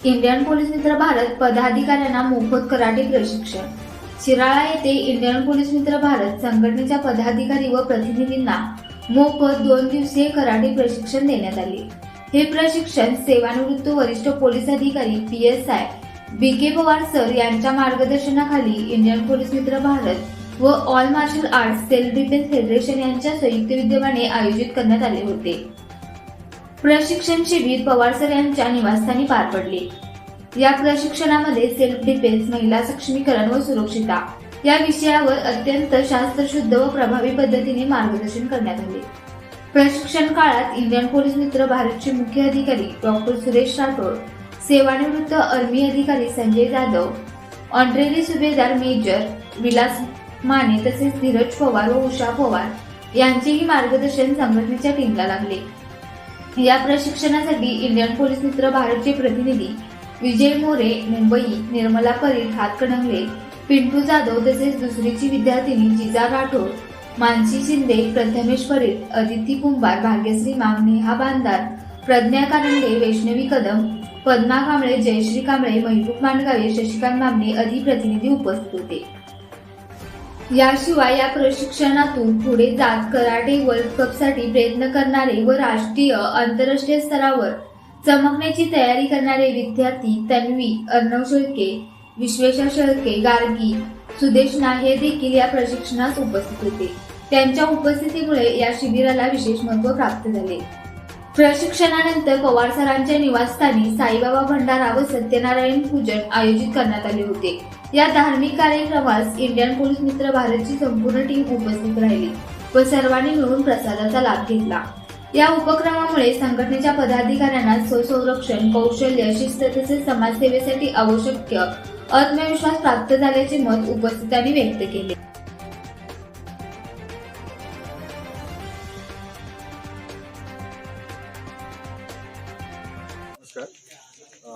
Indian police मित्र भारत पदाधिकाऱ्यांना मोफत कराटे प्रशिक्षण. शिराळा येथे इंडियन पोलीस मित्र भारत संघटनेच्या पदाधिकारी व प्रतिनिधींना मोफत 2 दिवसीय कराटे प्रशिक्षण देण्यात आले. हे प्रशिक्षण सेवानिवृत्त वरिष्ठ पोलीस अधिकारी PSI BK पवार सर यांच्या मार्गदर्शनाखाली इंडियन पोलीस मित्र भारत व all martial arts self defence federation यांच्या संयुक्त विद्यमाने आयोजित करण्यात आले होते. प्रशिक्षण शिबिर पवार सर यांच्या निवासस्थानी पार पडले. या प्रशिक्षणामध्ये सेल्फ डिफेन्स, महिला सक्षमीकरण व सुरक्षितता या विषयावर अत्यंत शास्त्रशुद्ध व प्रभावी पद्धतीने मार्गदर्शन करण्यात आले. प्रशिक्षण काळात इंडियन पोलीस मित्र भारतचे मुख्य अधिकारी डॉक्टर सुरेश राठोड, सेवानिवृत्त आर्मी अधिकारी संजय जाधव, ऑनरेरी सुभेदार मेजर विलास माने तसेच धीरज पवार व उषा पवार यांचेही मार्गदर्शन संघटनेच्या टीमला लागले. या प्रशिक्षणासाठी इंडियन पोलीस मित्र भारतचे प्रतिनिधी विजय मोरे मुंबई, निर्मला परीट हातकणंगले, पिंटू जाधव तसेच दुसरीची विद्यार्थिनी जिजा राठोड, मानसी शिंदे, प्रथमेश परीट, अदिती कुंभार, भाग्यश्री मांग, नेहा बांदार, प्रज्ञा कानंदे, वैष्णवी कदम, पद्मा कांबळे, जयश्री कांबळे, महबूब मांडगावे, शशिकांत मामणे आदी प्रतिनिधी उपस्थित होते. याशिवाय या प्रशिक्षणातून पुढे जात कराटे वर्ल्ड कपसाठी प्रयत्न करणारे व राष्ट्रीय आंतरराष्ट्रीय स्तरावर चमकण्याची तयारी करणारे विद्यार्थी तन्वी, अर्णव शेळके, विश्वेशा शेळके, गार्गी, सुदेश नाहे देखील या प्रशिक्षणास उपस्थित होते. त्यांच्या उपस्थितीमुळे या शिबिराला विशेष महत्त्व प्राप्त झाले. प्रशिक्षणानंतर पवार सरांच्या निवासस्थानी साईबाबा भंडारा व सत्यनारायण पूजन आयोजित करण्यात आले होते. या धार्मिक कार्यक्रमास इंडियन पोलीस मित्र भारतची संपूर्ण टीम उपस्थित राहिली व सर्वांनी मिळून प्रसादाचा लाभ घेतला. या उपक्रमामुळे संघटनेच्या पदाधिकाऱ्यांना स्वसंरक्षण, कौशल्य, शिस्त तसेच समाजसेवेसाठी आवश्यक आत्मविश्वास प्राप्त झाल्याचे मत उपस्थितांनी व्यक्त केले.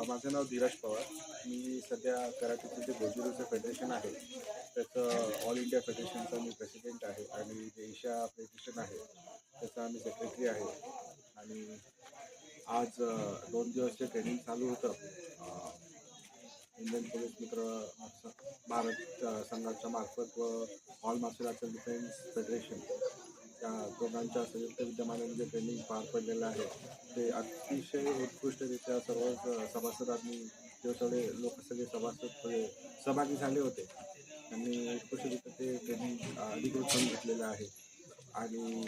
माझं नाव धीरज पवार. मी सध्या कराटेचं जे गोजिरोचं फेडरेशन आहे त्याचं ऑल इंडिया फेडरेशनचा मी प्रेसिडेंट आहे आणि जे एशिया फेडरेशन आहे त्याचा मी सेक्रेटरी आहे. आणि आज 2 दिवसचे ट्रेनिंग चालू होतं. इंडियन पोलीस मित्र भारत संघाच्या मार्फत व all martial arts defence federation त्या दोघांच्या संयुक्त विद्यमाने जे ट्रेनिंग पार पडलेलं आहे ते अतिशय उत्कृष्टरित्या सर्व सभासदांनी जे सगळे लोक सगळे सभासद सहभागी झाले होते त्यांनी उत्कृष्टरित्या ते ट्रेनिंग अधिकृत करून घेतलेलं आहे. आणि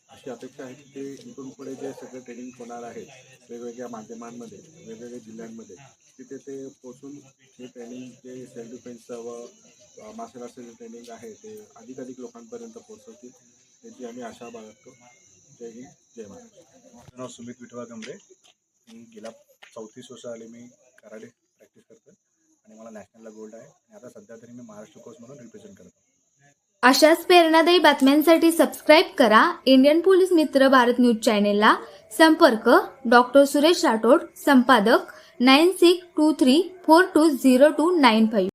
अशी अपेक्षा आहे की ते इथून पुढे जे सगळे ट्रेनिंग होणार आहे वेगवेगळ्या माध्यमांमध्ये, वेगवेगळ्या जिल्ह्यांमध्ये तिथे ते पोचून हे ट्रेनिंग जे सेल्फ डिफेन्सचं व मार्शल आर्ट्सचं ट्रेनिंग आहे ते अधिकाधिक लोकांपर्यंत पोहोचवतील याची आम्ही आशा बाळगतो. जय हिंद, जय महाराष्ट्र. माझं नाव सुमित विठवा गमरे. मी गेल्या 34 वर्ष आले मी कराटे प्रॅक्टिस करतो आणि मला नॅशनलला गोल्ड आहे आणि आता सध्या तरी मी महाराष्ट्र कोच म्हणून रिप्रेझेंट करतो. अशाच प्रेरणादायी बातम्यांसाठी सबस्क्राईब करा इंडियन पोलीस मित्र भारत न्यूज चॅनेलला. संपर्क डॉक्टर सुरेश राठोड, संपादक 9623420295.